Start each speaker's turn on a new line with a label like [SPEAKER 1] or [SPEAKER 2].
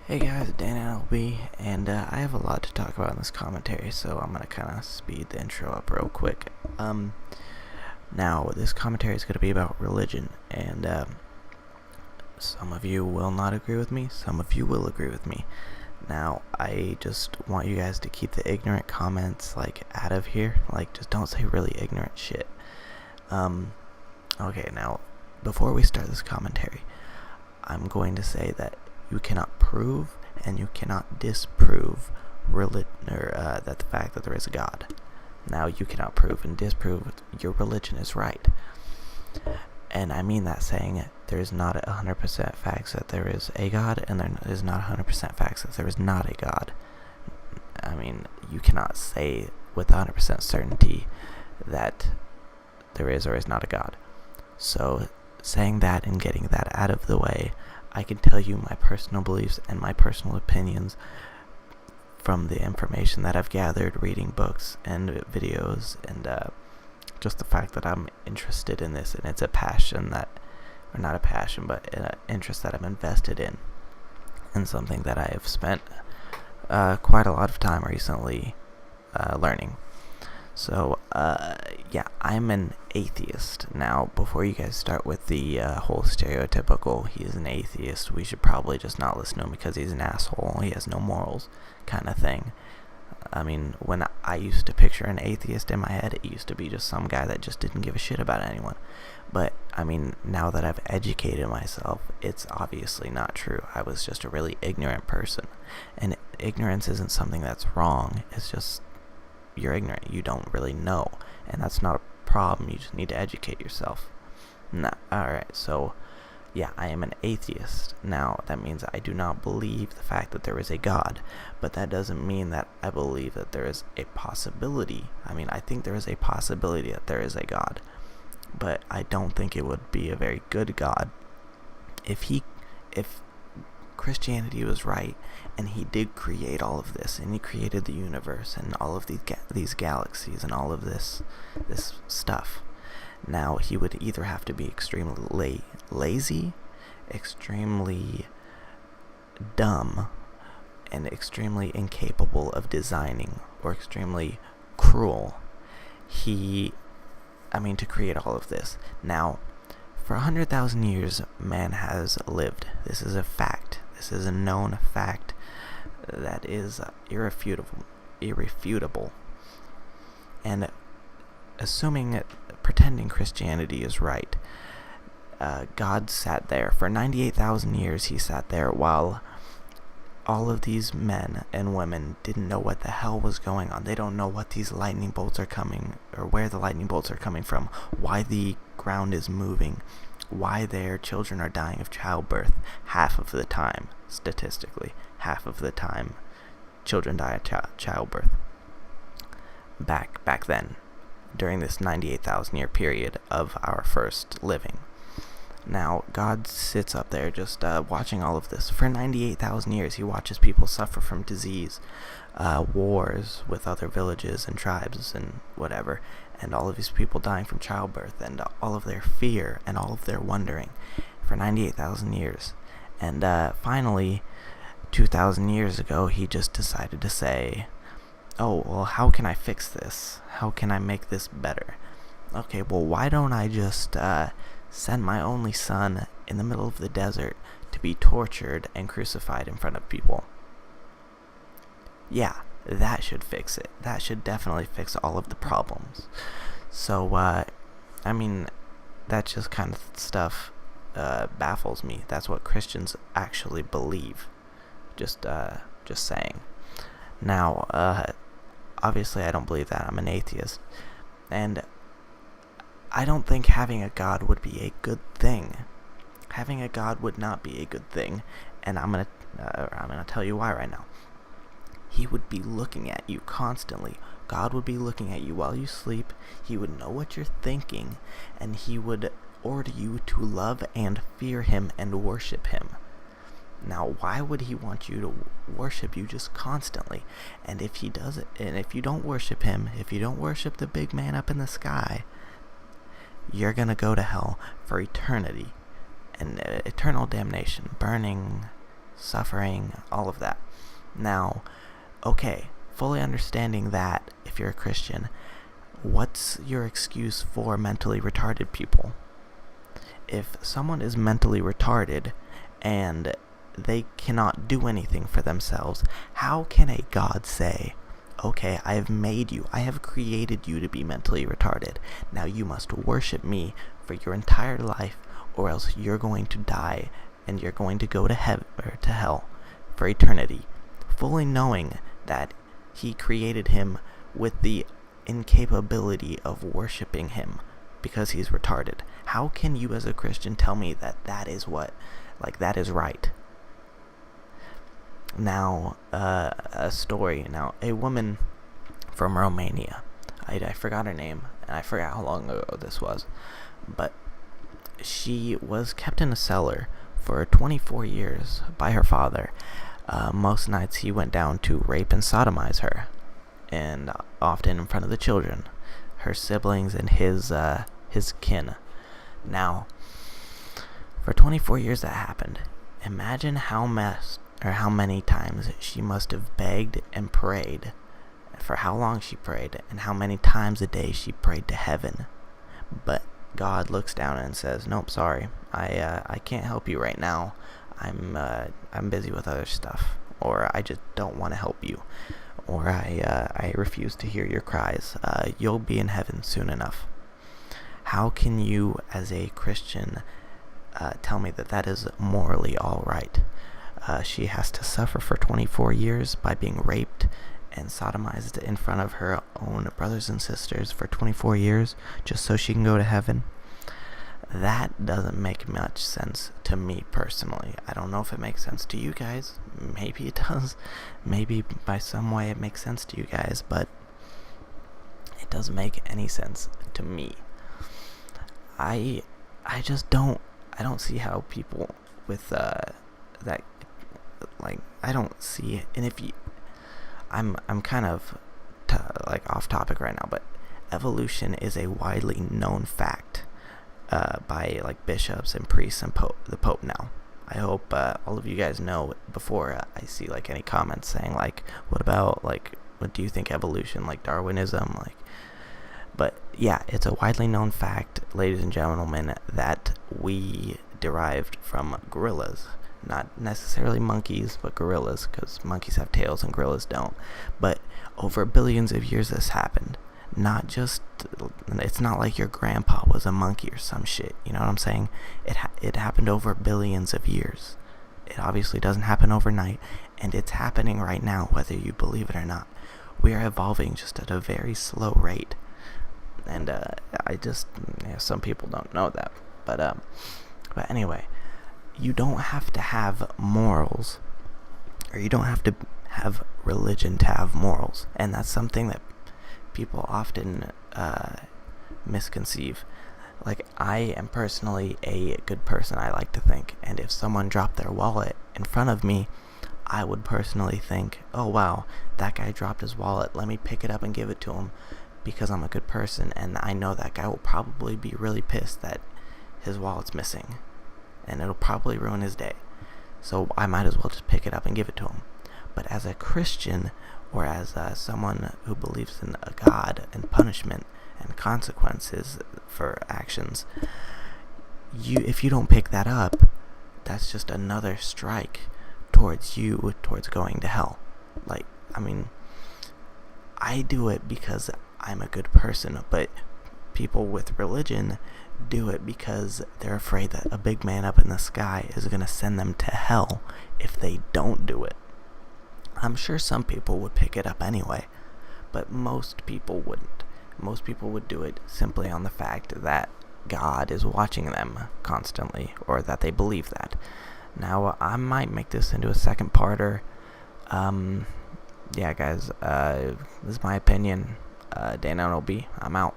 [SPEAKER 1] Hey guys, Dan LB, and I have a lot to talk about in this commentary, so I'm gonna kind of speed the intro up real quick. Now this commentary is gonna be about religion, and some of you will not agree with me, some of you will agree with me. Now, I just want you guys to keep the ignorant comments, out of here. Just don't say really ignorant shit. Okay, now, before we start this commentary, I'm going to say that you cannot prove and you cannot disprove that the fact that there is a God. Now, you cannot prove and disprove your religion is right. And I mean that saying there is not 100% facts that there is a God, and there is not 100% facts that there is not a God. I mean, you cannot say with 100% certainty that there is or is not a God. So, saying that and getting that out of the way, I can tell you my personal beliefs and my personal opinions from the information that I've gathered reading books and videos, and just the fact that I'm interested in this, and it's a passion that, or not a passion, but an interest that I'm invested in, and something that I have spent quite a lot of time recently learning. So, yeah, I'm an atheist. Now, before you guys start with the whole stereotypical, he's an atheist, we should probably just not listen to him because he's an asshole, he has no morals kind of thing. I mean, when I used to picture an atheist in my head, it used to be just some guy that just didn't give a shit about anyone. But, I mean, now that I've educated myself, it's obviously not true. I was just a really ignorant person. And ignorance isn't something that's wrong, it's just you're ignorant, you don't really know, and that's not a problem, you just need to educate yourself. Alright, so yeah, I am an atheist. Now, that means I do not believe the fact that there is a God, but that doesn't mean that I believe that there is a possibility. I mean, I think there is a possibility that there is a God, but I don't think it would be a very good God. If Christianity was right, and he did create all of this, and he created the universe, and all of these galaxies, and all of this stuff. Now, he would either have to be extremely lazy, extremely dumb, and extremely incapable of designing, or extremely cruel. To create all of this. Now, for 100,000 years, man has lived. This is a fact. This is a known fact that is irrefutable. And pretending Christianity is right, God sat there for 98,000 years. He sat there while all of these men and women didn't know what the hell was going on. They don't know what these lightning bolts are coming, or where the lightning bolts are coming from, why the ground is moving, why their children are dying of childbirth. Half of the time, statistically, half of the time, children die of childbirth. Back then, during this 98,000 year period of our first living. Now, God sits up there just watching all of this. For 98,000 years, he watches people suffer from disease, wars with other villages and tribes and whatever, and all of these people dying from childbirth, and all of their fear and all of their wondering for 98,000 years. And finally, 2,000 years ago, he just decided to say, oh, well, how can I fix this? How can I make this better? Okay, well, why don't I just send my only son in the middle of the desert to be tortured and crucified in front of people? Yeah, that should fix it. That should definitely fix all of the problems. So, that just kind of stuff baffles me. That's what Christians actually believe. Just saying. Now, obviously I don't believe that. I'm an atheist. And I don't think having a God would be a good thing. Having a God would not be a good thing, and I'm gonna tell you why right now. He would be looking at you constantly. God would be looking at you while you sleep. He would know what you're thinking, and he would order you to love and fear him and worship him. Now, why would he want you to worship you just constantly? And if he does it, and if you don't worship him, if you don't worship the big man up in the sky, you're gonna go to hell for eternity, and eternal damnation, burning suffering, all of that. Now, okay, fully understanding that, if you're a Christian, what's your excuse for mentally retarded people? If someone is mentally retarded and they cannot do anything for themselves, how can a God say, okay, I have made you, I have created you to be mentally retarded. Now you must worship me for your entire life, or else you're going to die and you're going to go to heaven or to hell for eternity, fully knowing that he created him with the incapability of worshiping him because he's retarded. How can you as a Christian tell me that that is right? Now, a story. Now, a woman from Romania, I forgot her name, and I forgot how long ago this was, but she was kept in a cellar for 24 years by her father. Most nights he went down to rape and sodomize her, and often in front of the children, her siblings and his kin. Now, for 24 years that happened. Imagine how many times she must have begged and prayed, for how long she prayed, and how many times a day she prayed to heaven. But God looks down and says, "Nope, sorry, I can't help you right now. I'm busy with other stuff, or I just don't want to help you, or I refuse to hear your cries. You'll be in heaven soon enough." How can you, as a Christian, tell me that that is morally all right? She has to suffer for 24 years by being raped and sodomized in front of her own brothers and sisters for 24 years just so she can go to heaven. That doesn't make much sense to me personally. I don't know if it makes sense to you guys. Maybe it does. Maybe by some way it makes sense to you guys, but it doesn't make any sense to me. I just don't see how people with that, like, I don't see it. And if you, I'm kind of off topic right now, but evolution is a widely known fact by bishops and priests and the Pope now. I hope all of you guys know before I see any comments saying what about what do you think evolution, Darwinism, But yeah, it's a widely known fact, ladies and gentlemen, that we derived from gorillas. Not necessarily monkeys, but gorillas, because monkeys have tails and gorillas don't. But over billions of years this happened. Not just, it's not like your grandpa was a monkey or some shit, you know what I'm saying? It happened over billions of years. It obviously doesn't happen overnight, and it's happening right now, whether you believe it or not. We are evolving just at a very slow rate. And some people don't know that, but anyway, you don't have to have morals, or you don't have to have religion to have morals, and that's something that people often misconceive. I am personally a good person, I like to think, and if someone dropped their wallet in front of me, I would personally think, oh wow, that guy dropped his wallet, let me pick it up and give it to him, because I'm a good person, and I know that guy will probably be really pissed that his wallet's missing, and it'll probably ruin his day. So I might as well just pick it up and give it to him. But as a Christian, or as someone who believes in a God and punishment and consequences for actions, if you don't pick that up, that's just another strike towards going to hell. I do it because I'm a good person, but people with religion do it because they're afraid that a big man up in the sky is going to send them to hell if they don't do it. I'm sure some people would pick it up anyway, but most people wouldn't. Most people would do it simply on the fact that God is watching them constantly, or that they believe that. Now, I might make this into a second parter. Yeah, guys, this is my opinion. Dana and OB, I'm out.